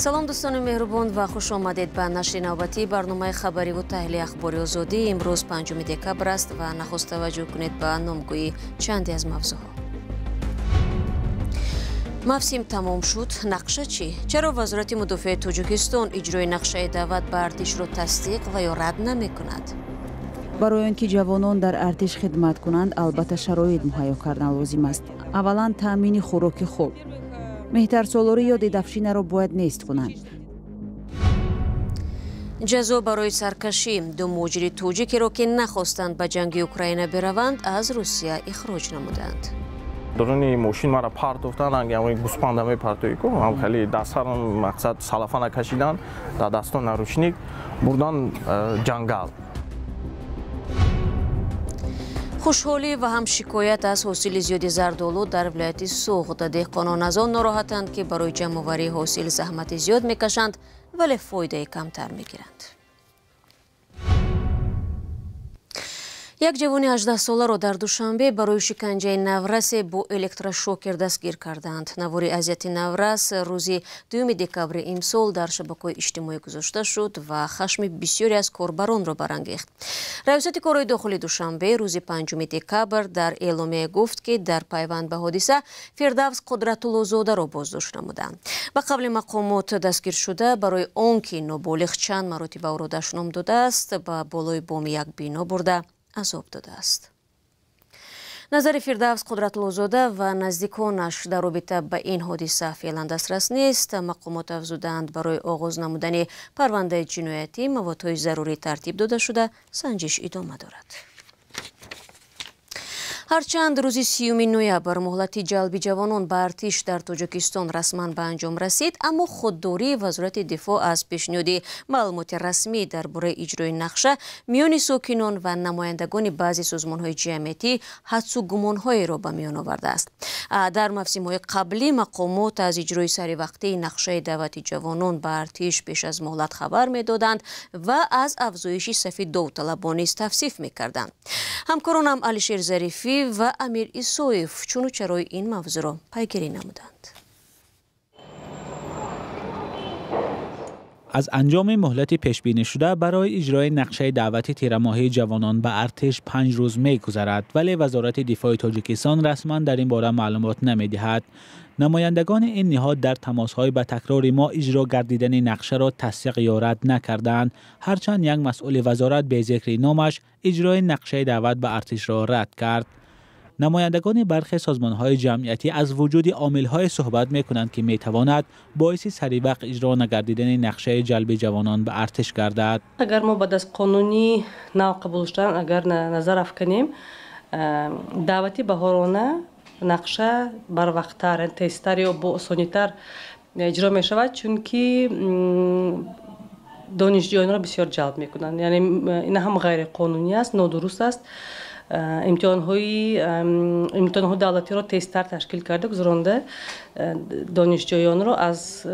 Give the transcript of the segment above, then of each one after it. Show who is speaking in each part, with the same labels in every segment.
Speaker 1: салом дӯстони меҳрубон ва хуш омадед ба нашри навбатии барномаи хабариву таҳлили ахбори озодӣ. имрӯз 5 декабр аст ва нахуст таваҷҷӯҳ кунед ба номгӯии чанде аз мавзӯъҳо. мавсим тамом шуд, нақша чӣ? чаро вазорати мудофиаи тоҷикистон иҷрои нақшаи даъват ба артишро тасдиқ ва ё рад намекунад?
Speaker 2: барои он ки ҷавонон дар артиш хидмат кунанд, албатта шароит муҳайё кардан лозим аст. аввалан таъмини хӯроки хуб. меҳтарсолорӣ ё дедафшинаро бояд нест кунанд.
Speaker 1: ҷазо барои саркашӣ. ду муҳоҷири тоҷикеро ки нахостанд ба ҷанги Украина бираванд, аз Русия ихроҷ намуданд.
Speaker 3: даруни мошин мара партофтан, ангамои гуспанда мепартои ку, ам хели дастарам мақсад салафана кашидан, дар дастон наручник бурдан ҷангал.
Speaker 1: хушҳолӣ ва ҳам шикоят аз ҳосили зиёди зардолу дар вилояти Суғд. деҳқонон аз он нороҳатанд ки барои ҷамъоварии ҳосил заҳмати зиёд мекашанд, вале фоидаи камтар мегиранд. як ҷавони 18-соларо дар Душанбе барои шиканҷаи наврасе бо электрошокер дастгир карданд. навори азияти наврас рӯзи 2 декабри имсол дар шабакаҳои иҷтимоӣ гузошта шуд ва хашми бисёре аз корбаронро барангехт. раёсати корҳои дохили Душанбе рӯзи 5 декабр дар эъломия гуфт ки дар пайванд ба ҳодиса Фирдавс Қудратуллозодаро боздошт намуданд. ба қавли мақомот дастгир шуда барои он ки ноболиғ чанд маротиба ӯро дашном додааст, ба болои боми як бино бурда азоб додааст. назари Фирдавс Қудратуллозода ва наздиконаш дар робита ба ин ҳодиса феълан дастрас нест. мақомот афзуданд барои оғоз намудани парвандаи ҷиноятӣ маводҳои зарурӣ тартиб дода шуда санҷиш идома дорад. ҳарчанд рӯзи 30 ноябр муҳлати ҷалби ҷавонон ба артиш дар Тоҷикистон расман ба анҷом расид, аммо худдории вазорати дифоъ аз пешниҳоди маълумоти расмӣ дар бораи иҷрои нақша миёни сокинон ва намояндагони баъзе созмонҳои ҷамъиятӣ ҳадсу гумонҳоеро ба миён овардааст. дар мавсимҳои қаблӣ мақомот аз иҷрои саривақтии нақшаи даъвати ҷавонон ба артиш пеш аз муҳлат хабар медоданд ва аз афзоиши сафи довталабон низ тавсиф мекарданд. ҳамкоронам Алишер Зарифӣ ва Амир Исоев чуну чарои ин мавзӯъро пайгирӣ намуданд.
Speaker 4: از انجام مهلت پیشبینی شده برای اجرای نقشه دعوت تیرماهی جوانان به ارتش 5 روز می‌گذرد، ولی وزارت دفاع تاجیکستان رسما در این باره معلومات نمی‌دهد. نمایندگان این نهاد در تماس‌های به تکرار ما اجرا گردیدن نقشه را تصدیق یا رد نکردند، هرچند یک مسئول وزارت به ذکر نامش اجرای نقشه دعوت به ارتش را رد کرد. نمایندگان برخی سازمان‌های جمعیتی از وجود عامل‌های صحبت می‌کنند که می‌تواند باعث سریع اجرا نگردیدن نقشه جلب جوانان به ارتش گردد.
Speaker 5: اگر ما بعد از قانونی نو قبول شدن اگر نظر افکنیم، دعوتی بهارانه نقشه بر وقت‌تر، تیزتر یا با آسانی‌تر اجرا می‌شود، چون که دانشجویان را بسیار جلب می‌کنند. یعنی این هم غیر قانونی است، نادرست است. امتحان‌های دولتی را تیزتر تشکیل کرده گذرانده دانشجویان را از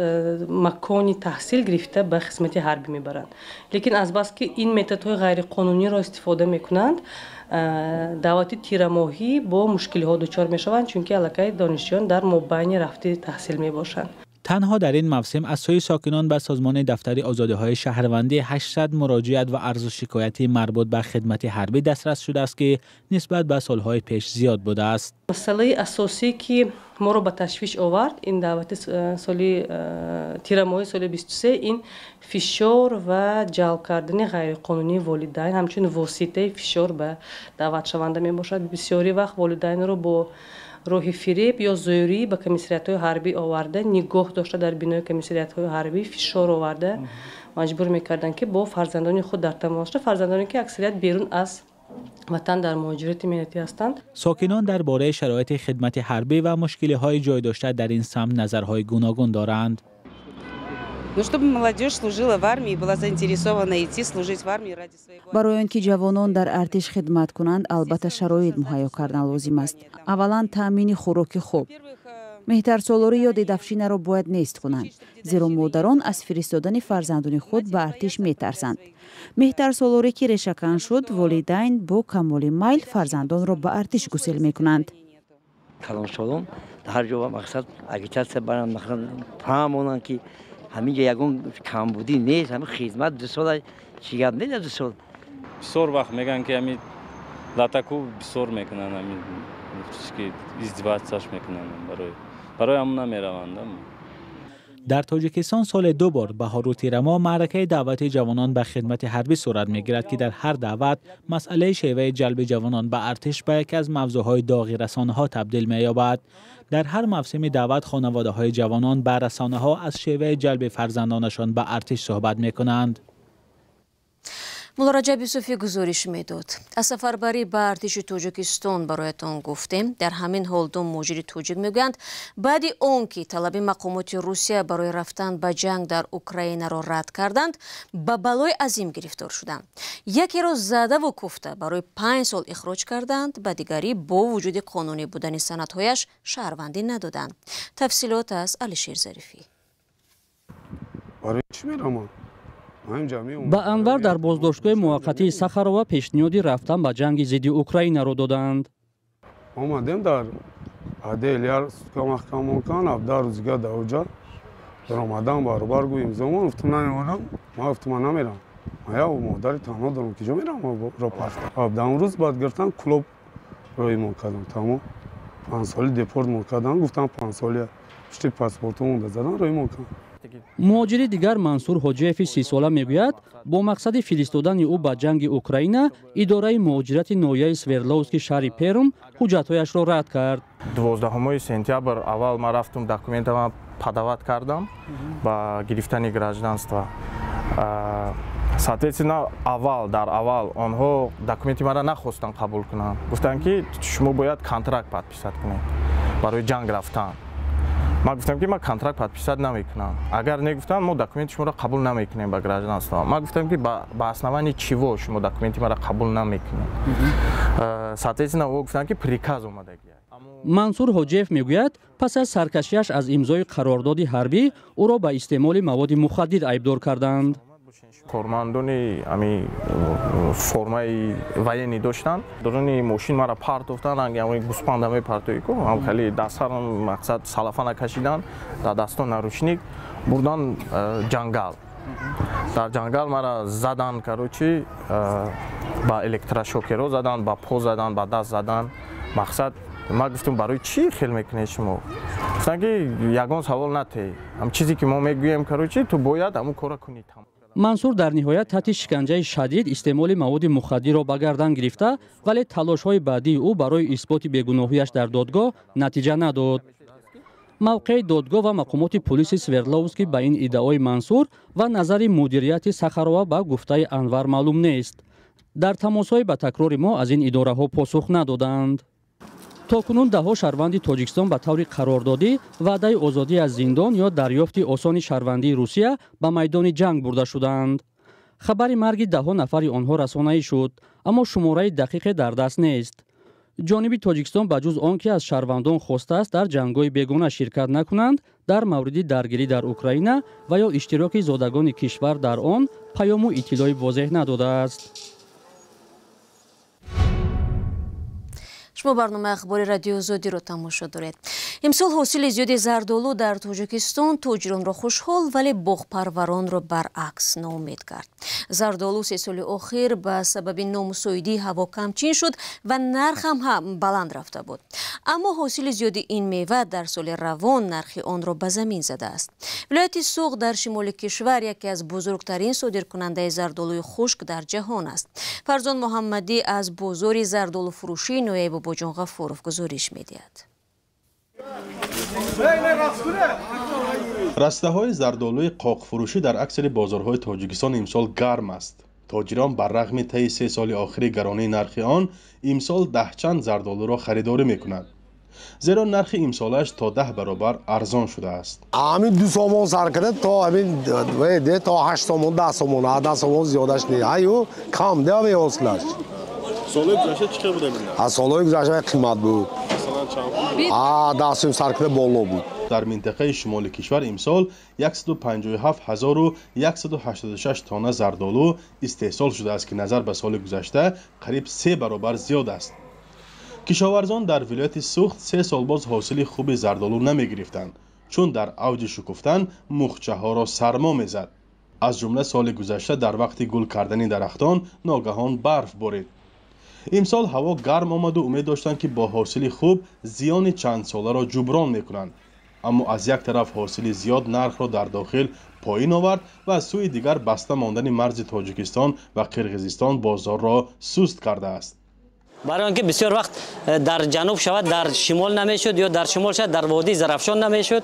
Speaker 5: مکان تحصیل گرفته به خدمت حربی میبرند. لیکن از بس که این متدهای غیر قانونی را استفاده میکنند، دعوت تیرماهی با مشکل‌ها دچار میشوند، چون که علاقه دانشجویان در مابین رفته تحصیل میباشند.
Speaker 4: تنها در این موسم از سوی ساکنان به سازمان دفتر آزادی‌های شهروندی 800 مراجعت و عرض و شکایتی مربوط به خدمت حربی دسترس شده است که نسبت به سالهای پیش زیاد بوده است.
Speaker 5: مسئله اساسی که ما رو به تشویش آورد این دعوت سالی تیرماهی سال 23 این فشار و جلب کردن غیر قانونی والدین همچون واسطه فشار به دعوت شونده می باشد. بسیاری وقت والدین رو با راه فریب یا زوری به کمیسریت‌های حربی آورده، نگاه داشته در بینای کمیسریت‌های حربی فشار آورده، مجبور می‌کردن که با فرزندان خود در تماس شد، فرزندانی که اکثریت بیرون از وطن در مهاجرت ملتی هستند.
Speaker 4: ساکنان درباره شرایط خدمت حربی و مشکل‌های جای داشته در این سمت نظرهای گوناگون دارند.
Speaker 2: барои он ки ҷавонон дар артиш хидмат кунанд, албатта шароит муҳайё кардан лозим аст. аввалан таъмини хӯроки хуб. меҳтарсолорӣ ё дедафшинаро бояд нест кунанд, зеро модарон аз фиристодани фарзандони худ ба артиш метарсанд. меҳтарсолорӣ ки решакан шуд, волидайн бо камоли майл фарзандонро ба артиш гусел мекунанд.
Speaker 6: дар ҳар ҷо мақсад агитатсия баранд, мақсад фаҳмонанд ки همینجا یگون کمبودی نیست، همین خدمت 2 سال چی گپ نیست. 2 سال
Speaker 7: بسیار وقت میگن که همین لاتاکو بسیار میکنن، همین که ازدواجش میکنن، برای همون نمیروند.
Speaker 4: در تاجیکستان سال 2 بار بهار و تیر ماه معرکه دعوت جوانان به خدمت حربی صورت میگیرد که در هر دعوت مسئله شیوه جلب جوانان به ارتش به یکی از موضوعهای داغ رسانه‌ها تبدیل می‌یابد. در هر موسم دعوت خانواده‌های جوانان به رسانه‌ها از شیوه جلب فرزندانشان به ارتش صحبت می‌کنند.
Speaker 1: ملا رجب یوسفی گزارش میداد. از سفربری به ارتش تاجیکستان برایتان گفتیم. در همین حال 2 مهاجر تاجیک میگویند بعد اون که طلب مقامات روسیه برای رفتن به جنگ در اوکراین را رد کردند، به بلای عظیم گرفتار شدند. یکی را زده و کوفته برای 5 سال اخراج کردند، به دیگری با وجود قانونی بودن سندهایش شهروندی ندادند. تفصیلات از علیشیر ظریفی.
Speaker 8: برای چی میرم؟
Speaker 9: با انور در بازداشتگاه موقتی سخروا پیشنهاد رفتن به جنگ ضد اوکراین را دادند.
Speaker 8: آمدیم در عدلیار محکمه کان ابدار روزگاه در اونجا در آمدن برابر گوییم زمان گفتم نمیرم، ما گفتم نمیرم، ما یا مادر تنها دارم که جا میرم را پشت ابدان روز بعد گرفتن کلوب روی ما کردن، تمام 5 سالی دپورت ما کردن، گفتم 5 سالی پشت پاسپورتمون زدن روی ما کردن.
Speaker 9: مهاجر دیگر منصور حجیف 30 ساله میگوید با مقصد فرستادن او به جنگ اوکراین اداره مهاجرت ناحیه سوردلوفسکی شهر پرم حجت‌هایش را رد کرد.
Speaker 3: 12 سентябр اول ما رفتم دокументам подавать кардам ба гирифтани гражданства. Соответственно, дар аввал онҳо документи мара нахостанд қабул кунанд. Гуфтанд ки шумо бояд контракт подписат кунед барои ҷанг рафтан. ما گفتم که ما کنترکت подписать نمیکنم. اگر نگفتن ما دکومنت شما را قبول نمیکنیم به گراجنانستان. ما گفتم که با اسنوانی چیو شما دکومنتی ما را قبول نمیکنیم. соответственно او گفتن که پریکاز اومدگی.
Speaker 9: منصور حجیف میگوید پس از سرکشیش از امضای قرارداد حربی او را به استعمال مواد مخدر ایبدار کردند.
Speaker 3: کارمندانی امی فرمای военный داشتن درونی ماشین مرا پارتوفتن انگی گوسپندمی پارتوی کو هم خیلی دستارم مقصد سلافان کشیدن در دستان نروشنیک بردن جنگل در جنگل مرا زدن کروچی با الکتروشوکر زدن با پا زدن با دست زدن مقصد ما گفتم برای چی خیل میکنی شما گفتن که یگان سوال نته هم چیزی که ما میگویم کروچی تو باید همون کارا کنی.
Speaker 9: منصور در نهایت تحت شکنجه شدید استعمال مواد مخدر را به گردن گرفته ولی تلاش‌های بعدی او برای اثبات بیگناهیش در دادگاه نتیجه نداد. موقع دادگاه و مقامات پلیس سوردلوفسکی به این ادعای منصور و نظر مدیریت سخروا به گفته انور معلوم نیست. در تماس‌های به تکرار ما از این اداره‌ها پاسخ ندادند. تاکنون ده‌ها شهروند تاجیکستان به طور قراردادی وعده آزادی از زندان یا دریافت آسان شهروندی روسیه به میدان جنگ برده شدند. خبر مرگ ده‌ها نفر آنها رسانه‌ای شد، اما شماره دقیق در دست نیست. جانب تاجیکستان به جز آنکه از شهروندان خواسته است در جنگ‌های بیگانه شرکت نکنند، در مورد درگیری در اوکراین و یا اشتراک زادگان کشور در آن پیام و اطلاعی واضح نداده است.
Speaker 1: شما برنامه اخبار رادیو آزادی را تماشا دارید. امسال حاصل زیاد زردآلو در تاجیکستان تاجران را خوشحال ولی باغپروران را برعکس ناامید کرد. زردآلو 3 سال اخیر به سبب نامساعدی هوا کمچین شد و نرخ هم بلند رفته بود. اما حاصل زیاد این میوه در سال روان نرخ آن را به زمین زده است. ولایت سوق در شمال کشور یکی از بزرگترین صادرکننده زردآلوی خشک در جهان است. فرزان محمدی از بازار زردآلو فروشی نویب باجان غفورов گزارش می‌دهد.
Speaker 10: رسته‌های زردآلوی قاق فروشی در اکثر بازارهای تاجیکستان امسال گرم است. تاجران بر رغم طی 3 سال آخر گرانی نرخ آن امسال 10 چند زردآلو را خریداری می‌کنند. زیرا نرخ امسالش تا 10 برابر ارزان شده است.
Speaker 11: همین 2 سومون سر کرده تا همین تا 8 سومون 10 سومون 10 سومون زیادش نیست. ایو کم ده به اصلش.
Speaker 10: سالهای گذشته چقدر بوده ببینم؟
Speaker 11: از سالهای گذشته قیمت بود.
Speaker 10: مثلا چند بود؟
Speaker 11: 10 سوم سر کرده بالا بود.
Speaker 10: در منطقه شمال کشور امسال 157186 تانه زردآلو استحصال شده است که نظر به سال گذشته قریب 3 برابر زیاد است. کشاورزان در ولایت سوخت 3 سال باز حاصل خوب زردآلو نمی گرفتند. چون در اوج شکفتن مخچه ها را سرما میزد. از جمله سال گذشته در وقت گل کردن درختان ناگهان برف بارید. امسال هوا گرم آمد و امید داشتند که با حاصل خوب زیان چند ساله را جبران میکنند. اما از یک طرف حاصل زیاد نرخ را در داخل پایین آورد و از سوی دیگر بسته ماندن مرز تاجیکستان و قرقیزستان بازار را سست کرده است.
Speaker 12: برای آنکه بسیار وقت در جنوب شود در شمال نمیشد یا در شمال شود در وادی زرافشان نمیشد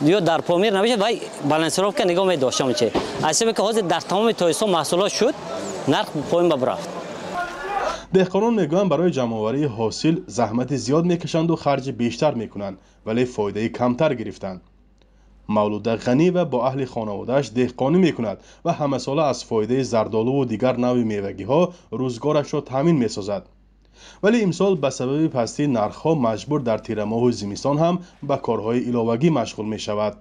Speaker 12: یا در پامیر نمیشد و بالانسировка نگاه می داشته میشه. اصلا که حاضر در تمام تایسا محصولات شد نرخ پایین برفت.
Speaker 10: دهقانان میگویند برای جمع‌آوری حاصل زحمت زیاد میکشند و خرج بیشتر میکنند ولی فایده کمتر گرفتند. مولوده غنی و با اهل خانواده‌اش دهقانی میکند و همه ساله از فایده زردآلو و دیگر نوع میوگی ها روزگارش را تامین میسازد. ولی امسال به سبب پستی نرخ‌ها مجبور در تیر ماه و زمستان هم به کارهای علاوگی مشغول می شود.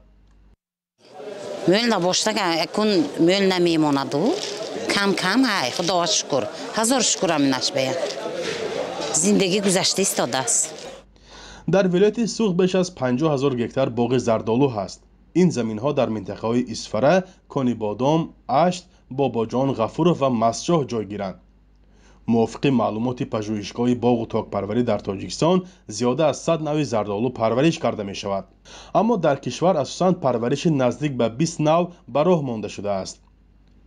Speaker 13: میل نباشته که اکن میل نمیماند و کم کم های خدا شکر هزار شکر امینش بیان زندگی گذشته ایستاده است.
Speaker 10: در ولایت سوخ بیش از 50,000 گکتار باغ زردآلو هست. این زمین ها در منطقه های اسفره، کانی بادام، اشت، باباجان، غفورov و مسجاه جای گیرند. موافق معلومات پژوهشگاه باغ و تاکپروری در تاجیکستان زیاده از 100 نوع زردآلو پرورش کرده می شود. اما در کشور اساساً پرورش نزدیک به 20 نوع به راه مانده شده است.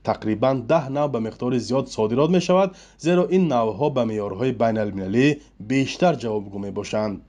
Speaker 10: تقریباً 10 نوع به مقدار زیاد صادرات می شود زیرا این نوعها به معیارهای بین المللی بیشتر جوابگو می باشند.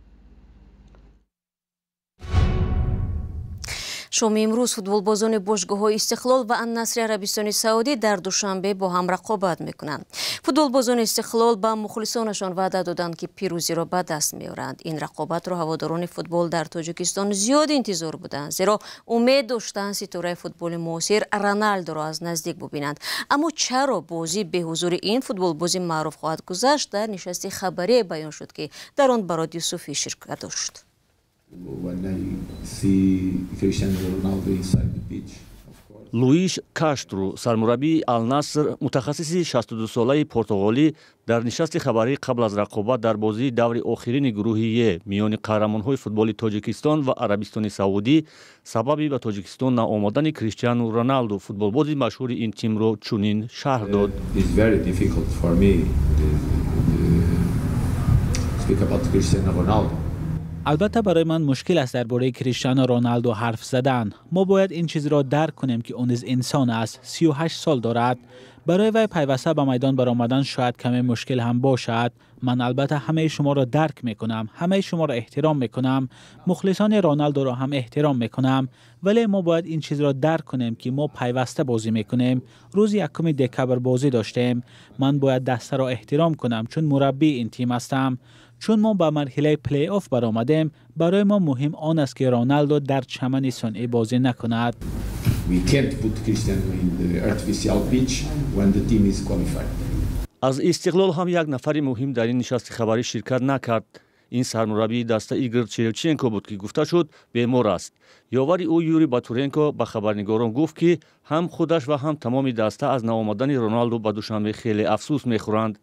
Speaker 1: شام امروز فوتبالبازان باشگاه‌های استقلال و النصر عربستان سعودی در دوشنبه با هم رقابت میکنند. فوتبالبازان استقلال با مخلصانشان وعده دادند که پیروزی را به دست میارند. این رقابت را هواداران فوتبال در تاجیکستان زیاد انتظار بودند زیرا امید داشتند ستاره فوتبال معاصر رونالدو را از نزدیک ببینند. اما چرا بازی به حضور این فوتبالباز معروف خواهد گذشت؟ در نشست خبری بیان شد که در آن براد یوسفی شرکت داشت.
Speaker 14: لوئیش کاشترو سرمربی النصر متخصص 62 ساله پرتغالی در نشست خبری قبل از رقابت در بازی دور آخرین گروهی میان قهرمان‌های فوتبال تاجیکستان و عربستان سعودی سبب به تاجیکستان ناآمدن کریستیانو رونالدو فوتبالباز مشهور این تیم را چنین شرح داد.
Speaker 4: البته برای من مشکل است درباره کریستیانو رونالدو حرف زدن. ما باید این چیز را درک کنیم که اون انسان است. 38 سال دارد. برای وی پیوسته به میدان برآمدن شاید کمی مشکل هم باشد. من البته همه شما را درک میکنم، همه شما را احترام میکنم، مخلصان رونالدو را هم احترام میکنم، ولی ما باید این چیز را درک کنیم که ما پیوسته بازی میکنیم. روز 1 دکبر بازی داشتیم. من باید دسته را احترام کنم چون مربی این تیم هستم. چون ما به مرحله پلی آف برآمدیم، برای ما مهم آن است که رونالدو در چمن صنعی بازی نکند.
Speaker 14: از استقلال هم یک نفر مهم در این نشست خبری شرکت نکرد. این سرمربی دسته ایگور چیلچنکو بود که گفته شد بیمار است. یاور او یوری باتورنکو به خبرنگاران گفت که هم خودش و هم تمام دسته از ناآمدن رونالدو به دوشنبه خیلی افسوس میخورند.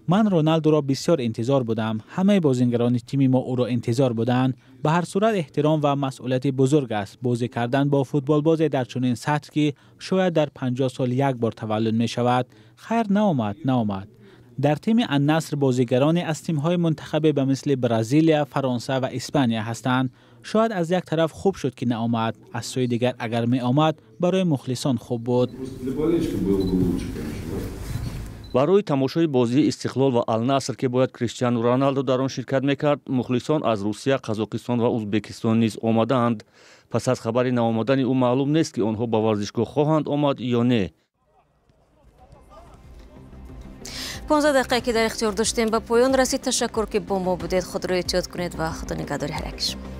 Speaker 4: من رونالدو را بسیار انتظار بودم. همه بازیگران تیم ما او را انتظار بودند. به هر صورت احترام و مسئولیت بزرگ است بازی کردن با فوتبالباز در چنین سطح که شاید در 50 سال یک بار تولد می شود. خیر نآمد. در تیم النصر بازیگران از تیم‌های منتخب به مثل برزیل، فرانسه و اسپانیا هستند. شاید از یک طرف خوب شد که نآمد، از سوی دیگر اگر می آمد برای مخلصان خوب بود.
Speaker 14: برای تماشای بازی استقلال و النصر که باید کریستیانو رونالدو در آن شرکت میکرد، مخلصان از روسیه، قزاقستان و ازبکستان نیز آمدند. پس از خبر نآمدن او معلوم نیست که آنها به ورزشگاه خواهند آمد یا نه.
Speaker 1: 15 دقیقه که در اختیار داشتیم به پایان رسید. تشکر که با ما بودید. خود را احتیاط کنید و خدا نگهدار هر یک شما.